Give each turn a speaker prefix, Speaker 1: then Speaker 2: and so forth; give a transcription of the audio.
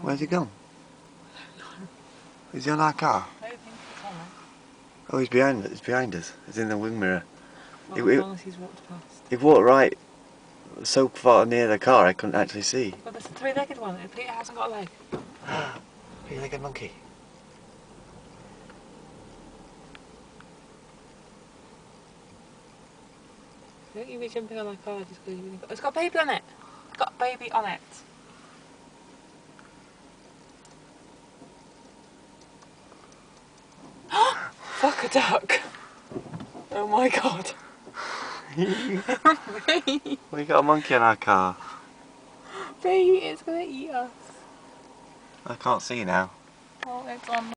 Speaker 1: Where's he gone? Is he on our car?
Speaker 2: I don't think it's on it.
Speaker 1: Oh, he's behind. He's behind us. He's in the wing mirror.
Speaker 2: As long as he's walked past.
Speaker 1: He walked right so far near the car I couldn't actually see.
Speaker 2: But there's a three-legged one. It hasn't got a leg.
Speaker 1: Three-legged monkey.
Speaker 2: Don't you be jumping on my car just because you've got... It's got a baby on it! It's got a baby on it! Fuck a duck! Oh my god!
Speaker 1: We got a monkey on our car.
Speaker 2: Baby, it's gonna eat us.
Speaker 1: I can't see now.
Speaker 2: Oh, it's on.